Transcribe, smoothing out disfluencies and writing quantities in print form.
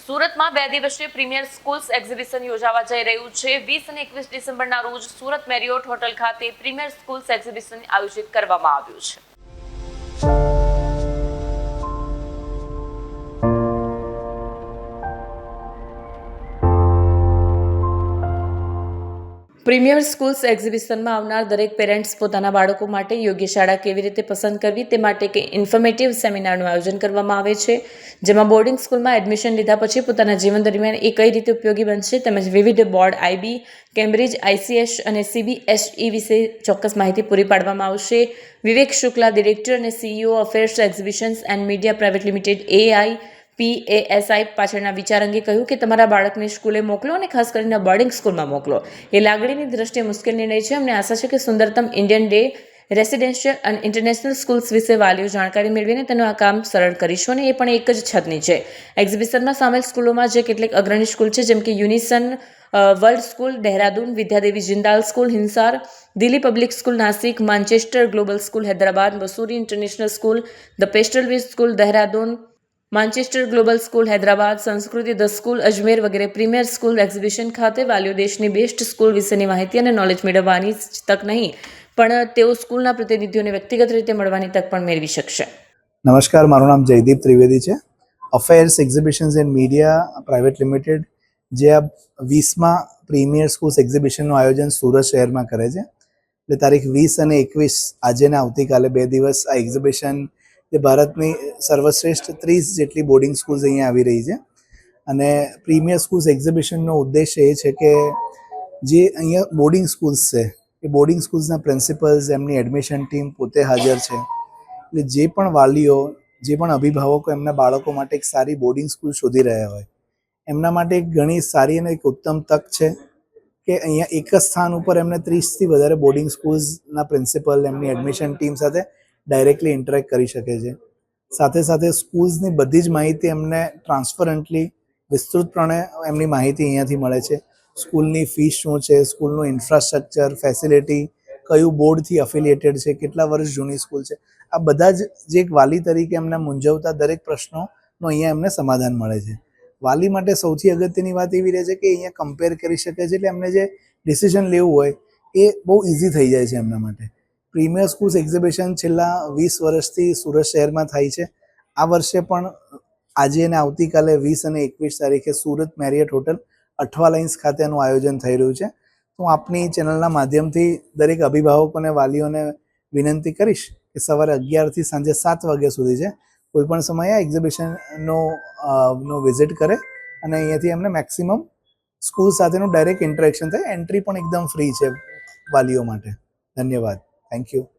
સુરતમાં 2 દિવસીય premier schools exhibition યોજાવા જઈ રહ્યું છે। 20 અને 21 ડિસેમ્બરના રોજ સુરત મેરિયોટ હોટલ ખાતે પ્રીમિયર સ્કૂલ્સ એક્ઝિબિશન આયોજિત કરવામાં આવ્યું છે। પ્રીમિયર સ્કૂલ્સ એક્ઝિબિશનમાં આવનાર દરેક પેરેન્ટ્સ પોતાના બાળકો માટે યોગ્ય શાળા કેવી રીતે પસંદ કરવી તે માટે એક ઇન્ફોર્મેટિવ સેમિનારનું આયોજન કરવામાં આવે છે, જેમાં બોર્ડિંગ સ્કૂલમાં એડમિશન લીધા પછી પોતાના જીવન દરમિયાન એ કઈ રીતે ઉપયોગી બનશે તેમજ વિવિધ બોર્ડ આઈબી, કેમ્બ્રિજ, ICS અને CBSE વિશે ચોક્કસ માહિતી પૂરી પાડવામાં આવશે। વિવેક શુક્લા, ડિરેક્ટર અને CEO affairs exhibitions and media private limited AIPASI પાછળના વિચાર અંગે કહ્યું કે તમારા બાળકને સ્કૂલે મોકલો અને ખાસ કરીને બોર્ડિંગ સ્કૂલમાં મોકલો એ લાગણીની દ્રષ્ટિએ મુશ્કેલ નિર્ણય છે। અમને આશા છે કે સુંદરતમ ઇન્ડિયન ડે રેસિડેન્શિયલ અને ઇન્ટરનેશનલ સ્કૂલ્સ વિશે વાલીઓ જાણકારી મેળવીને તેનું આ કામ સરળ કરીશું અને એ પણ એક જ છત નીચે। એક્ઝિબિશનમાં સામેલ સ્કૂલોમાં જે કેટલીક અગ્રણી સ્કૂલ છે જેમ કે Unison World School Dehradun, Vidyadevi Jindal school Hisar, Delhi public school Nasik, Manchester global school Hyderabad, Mussoorie international school, the Pestle Weed school Dehradun, Manchester global school Hyderabad, Sanskriti the school Ajmer વગેરે પ્રીમિયર સ્કૂલ એક્ઝિબિશન ખાતે વાલીઓ દેશની બેસ્ટ સ્કૂલ વિશેની માહિતી અને નોલેજ મેળવવાની જ તક નહીં પણ તેઓ સ્કૂલના પ્રતિનિધિઓને વ્યક્તિગત રીતે મળવાની તક પણ મેળવી શકશે। નમસ્કાર, મારું નામ જયદીપ ત્રિવેદી છે। Affairs exhibitions and media private limited જે આ 20મા પ્રીમિયર સ્કૂલ્સ એક્ઝિબિશનનું આયોજન સુરત શહેરમાં કરે છે। એટલે તારીખ 20 અને 21 આજે ને આવતીકાલે 2 દિવસ આ એક્ઝિબિશન જે ભારતની સર્વશ્રેષ્ઠ 30 જેટલી બોર્ડિંગ સ્કૂલ્સ અહીંયા આવી રહી છે અને પ્રીમિયર સ્કૂલ્સ એક્ઝિબિશનનો ઉદ્દેશ્ય એ છે કે જે અહીંયા બોર્ડિંગ સ્કૂલ્સ છે એ બોર્ડિંગ સ્કૂલ્સના પ્રિન્સિપલ્સ, એમની એડમિશન ટીમ પોતે હાજર છે। એટલે જે પણ વાલીઓ, જે પણ અભિભાવકો એમના બાળકો માટે એક સારી બોર્ડિંગ સ્કૂલ શોધી રહ્યા હોય એમના માટે એક ઘણી સારી અને એક ઉત્તમ તક છે કે અહીંયા એક જ સ્થાન ઉપર એમને 30થી વધારે બોર્ડિંગ સ્કૂલ્સના પ્રિન્સિપલ, એમની એડમિશન ટીમ સાથે ડાયરેક્ટલી ઇન્ટરેક્ટ કરી શકે છે। સાથે સાથે સ્કૂલ્સની બધી જ માહિતી એમને ટ્રાન્સપરન્ટલી વિસ્તૃતપણે એમની માહિતી અહીંયાથી મળે છે। સ્કૂલની ફીસ શું છે, સ્કૂલનું ઇન્ફ્રાસ્ટ્રક્ચર, ફેસિલિટી, કયું બોર્ડથી અફિલિએટેડ છે, કેટલા વર્ષ જૂની સ્કૂલ છે, આ બધા જ જે એક વાલી તરીકે એમને મૂંઝવતા દરેક પ્રશ્નોનો અહીંયા એમને સમાધાન મળે છે। વાલી માટે સૌથી અગત્યની વાત એવી રહે છે કે અહીંયા કમ્પેર કરી શકે છે, એટલે એમને જે ડિસિઝન લેવું હોય એ બહુ ઇઝી થઈ જાય છે એમના માટે। પ્રીમિયર સ્કૂલ્સ એક્ઝિબિશન છેલ્લા 20 વર્ષથી સુરત શહેરમાં થાય છે। આ વર્ષે પણ આજે અને આવતીકાલે 20 અને 21 તારીખે Surat Marriott hotel Athwa lines ખાતે એનું આયોજન થઈ રહ્યું છે। હું આપની ચેનલના માધ્યમથી દરેક અભિભાવકો અને વાલીઓને વિનંતી કરીશ કે સવારે 11થી સાંજે 7 વાગ્યા સુધી છે, કોઈપણ સમયે આ એક્ઝિબિશનનો વિઝિટ કરે અને અહીંયાથી એમને મેક્સિમમ સ્કૂલ સાથેનું ડાયરેક્ટ ઇન્ટરેક્શન થાય। એન્ટ્રી પણ એકદમ ફ્રી છે વાલીઓ માટે। ધન્યવાદ, થેન્ક યુ।